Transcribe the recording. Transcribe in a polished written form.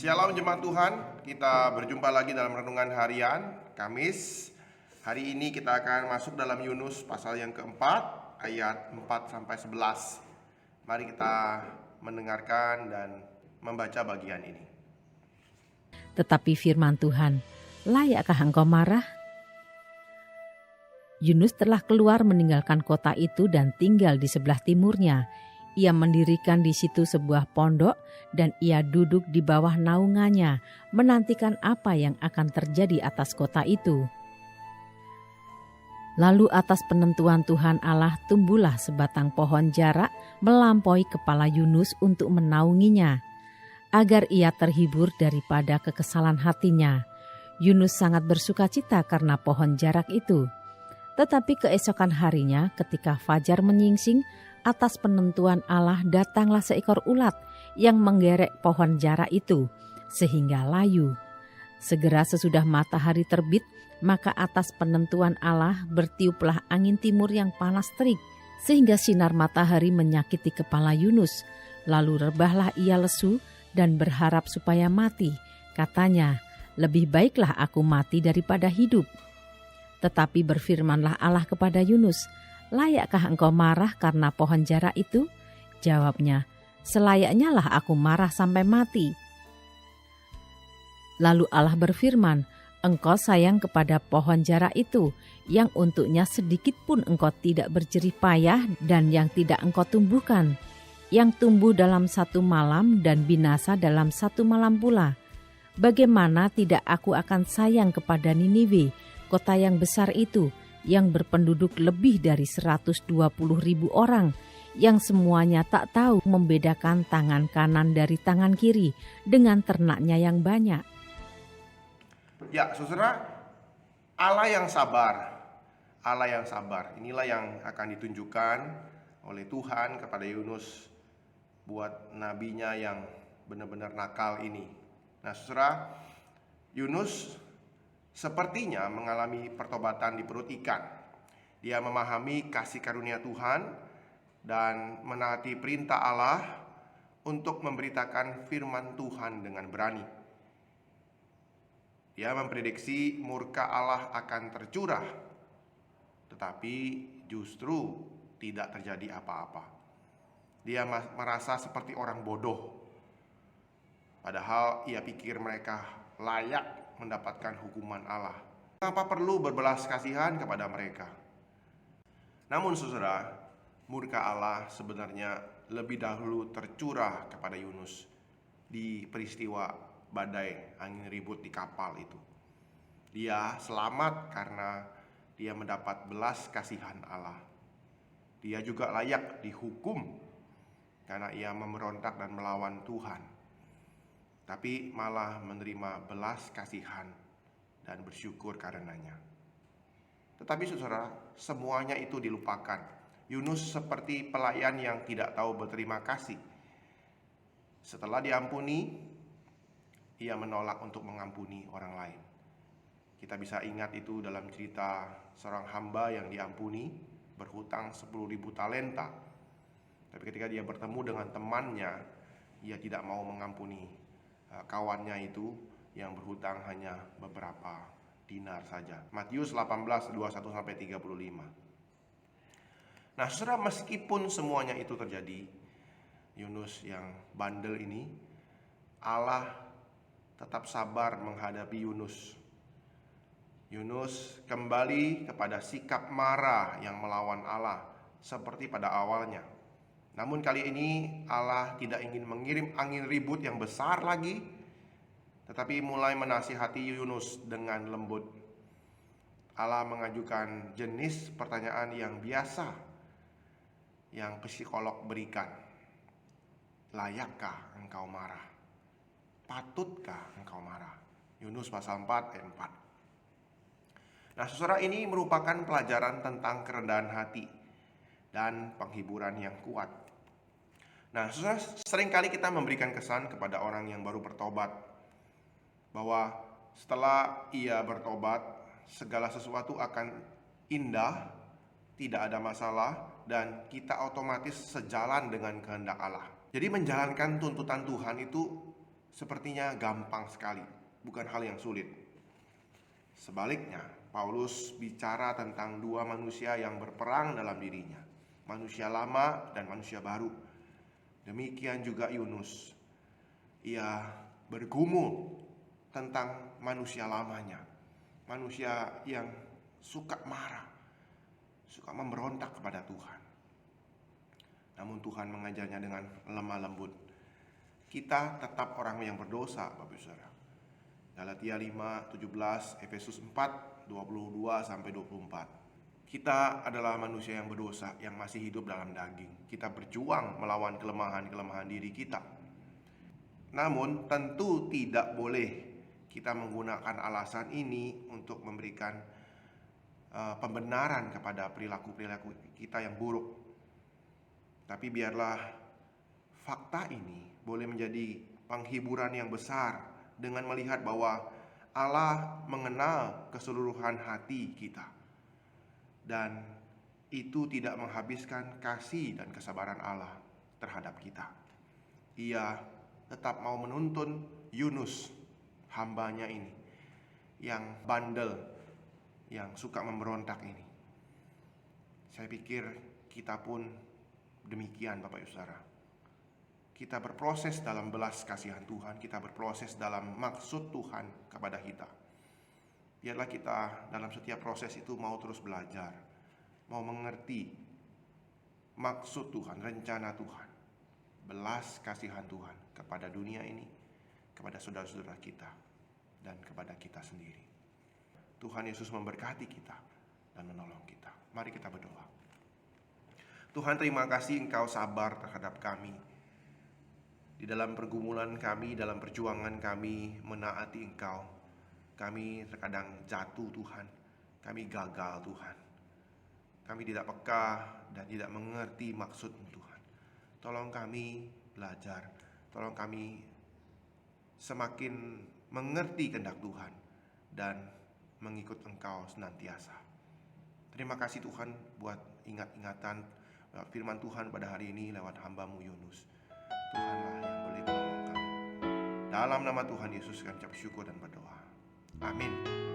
Shalom jemaat Tuhan, kita berjumpa lagi dalam renungan harian Kamis. Hari ini kita akan masuk dalam Yunus pasal yang keempat, ayat 4-11. Mari kita mendengarkan dan membaca bagian ini. Tetapi firman Tuhan, layakkah engkau marah? Yunus telah keluar meninggalkan kota itu dan tinggal di sebelah timurnya. Ia mendirikan di situ sebuah pondok dan ia duduk di bawah naungannya, menantikan apa yang akan terjadi atas kota itu. Lalu atas penentuan Tuhan Allah tumbuhlah sebatang pohon jarak melampaui kepala Yunus untuk menaunginya, agar ia terhibur daripada kekesalan hatinya. Yunus sangat bersukacita karena pohon jarak itu. Tetapi keesokan harinya ketika fajar menyingsing, atas penentuan Allah datanglah seekor ulat yang menggerek pohon jarak itu, sehingga layu. Segera sesudah matahari terbit, maka atas penentuan Allah bertiuplah angin timur yang panas terik, sehingga sinar matahari menyakiti kepala Yunus. Lalu rebahlah ia lesu dan berharap supaya mati. Katanya, lebih baiklah aku mati daripada hidup. Tetapi berfirmanlah Allah kepada Yunus, layakkah engkau marah karena pohon jarak itu? Jawabnya, selayaknya lah aku marah sampai mati. Lalu Allah berfirman, engkau sayang kepada pohon jarak itu, yang untuknya sedikit pun engkau tidak berjerih payah dan yang tidak engkau tumbuhkan, yang tumbuh dalam satu malam dan binasa dalam satu malam pula. Bagaimana tidak aku akan sayang kepada Niniwe, kota yang besar itu, yang berpenduduk lebih dari 120.000 orang, yang semuanya tak tahu membedakan tangan kanan dari tangan kiri dengan ternaknya yang banyak. Ya, saudara, Allah yang sabar. Allah yang sabar. Inilah yang akan ditunjukkan oleh Tuhan kepada Yunus buat nabinya yang benar-benar nakal ini. Nah, saudara, Yunus sepertinya mengalami pertobatan di perut ikan. Dia memahami kasih karunia Tuhan dan menaati perintah Allah untuk memberitakan firman Tuhan dengan berani. Dia memprediksi murka Allah akan tercurah, tetapi justru tidak terjadi apa-apa. Dia merasa seperti orang bodoh, padahal ia pikir mereka layak mendapatkan hukuman Allah. Mengapa perlu berbelas kasihan kepada mereka? Namun saudara, murka Allah sebenarnya lebih dahulu tercurah kepada Yunus di peristiwa badai angin ribut di kapal itu. Dia selamat karena dia mendapat belas kasihan Allah. Dia juga layak dihukum karena ia memberontak dan melawan Tuhan, tapi malah menerima belas kasihan dan bersyukur karenanya. Tetapi saudara, semuanya itu dilupakan. Yunus seperti pelayan yang tidak tahu berterima kasih. Setelah diampuni, ia menolak untuk mengampuni orang lain. Kita bisa ingat itu dalam cerita seorang hamba yang diampuni berhutang 10.000 talenta. Tapi ketika dia bertemu dengan temannya, ia tidak mau mengampuni kawannya itu yang berhutang hanya beberapa dinar saja. Matius 18:21-35. Nah, saudara, meskipun semuanya itu terjadi, Yunus yang bandel ini, Allah tetap sabar menghadapi Yunus. Yunus kembali kepada sikap marah yang melawan Allah seperti pada awalnya. Namun kali ini Allah tidak ingin mengirim angin ribut yang besar lagi, tetapi mulai menasihati Yunus dengan lembut. Allah mengajukan jenis pertanyaan yang biasa yang psikolog berikan. Layakkah engkau marah? Patutkah engkau marah? Yunus pasal 4 ayat 4. Nah, saudara, ini merupakan pelajaran tentang kerendahan hati dan penghiburan yang kuat. Nah, saudara, seringkali kita memberikan kesan kepada orang yang baru bertobat bahwa setelah ia bertobat, segala sesuatu akan indah, tidak ada masalah, dan kita otomatis sejalan dengan kehendak Allah. Jadi menjalankan tuntutan Tuhan itu sepertinya gampang sekali, bukan hal yang sulit. Sebaliknya, Paulus bicara tentang dua manusia yang berperang dalam dirinya, manusia lama dan manusia baru. Demikian juga Yunus. Ia bergumul tentang manusia lamanya, manusia yang suka marah, suka memberontak kepada Tuhan. Namun Tuhan mengajarnya dengan lemah lembut. Kita tetap orang yang berdosa, Bapak Saudara. Galatia 5, 17, Efesus 4, 22-24. Kita adalah manusia yang berdosa, yang masih hidup dalam daging. Kita berjuang melawan kelemahan-kelemahan diri kita. Namun tentu tidak boleh kita menggunakan alasan ini untuk memberikan pembenaran kepada perilaku-perilaku kita yang buruk. Tapi biarlah fakta ini boleh menjadi penghiburan yang besar dengan melihat bahwa Allah mengenal keseluruhan hati kita, dan itu tidak menghabiskan kasih dan kesabaran Allah terhadap kita. Ia tetap mau menuntun Yunus, hambanya ini, yang bandel, yang suka memberontak ini. Saya pikir kita pun demikian, Bapak Ibu Saudara. Kita berproses dalam belas kasihan Tuhan, kita berproses dalam maksud Tuhan kepada kita. Biarlah kita dalam setiap proses itu mau terus belajar, mau mengerti maksud Tuhan, rencana Tuhan, belas kasihan Tuhan kepada dunia ini, kepada saudara-saudara kita, dan kepada kita sendiri. Tuhan Yesus memberkati kita dan menolong kita. Mari kita berdoa. Tuhan, terima kasih Engkau sabar terhadap kami. Di dalam pergumulan kami, dalam perjuangan kami menaati Engkau, kami terkadang jatuh Tuhan, kami gagal Tuhan. Kami tidak peka dan tidak mengerti maksud-Mu Tuhan. Tolong kami belajar, tolong kami semakin mengerti kehendak Tuhan dan mengikut Engkau senantiasa. Terima kasih Tuhan buat ingat-ingatan firman Tuhan pada hari ini lewat hamba-Mu Yunus. Tuhanlah yang boleh menolong kami. Dalam nama Tuhan Yesus kami ucap syukur dan berdoa. Amin.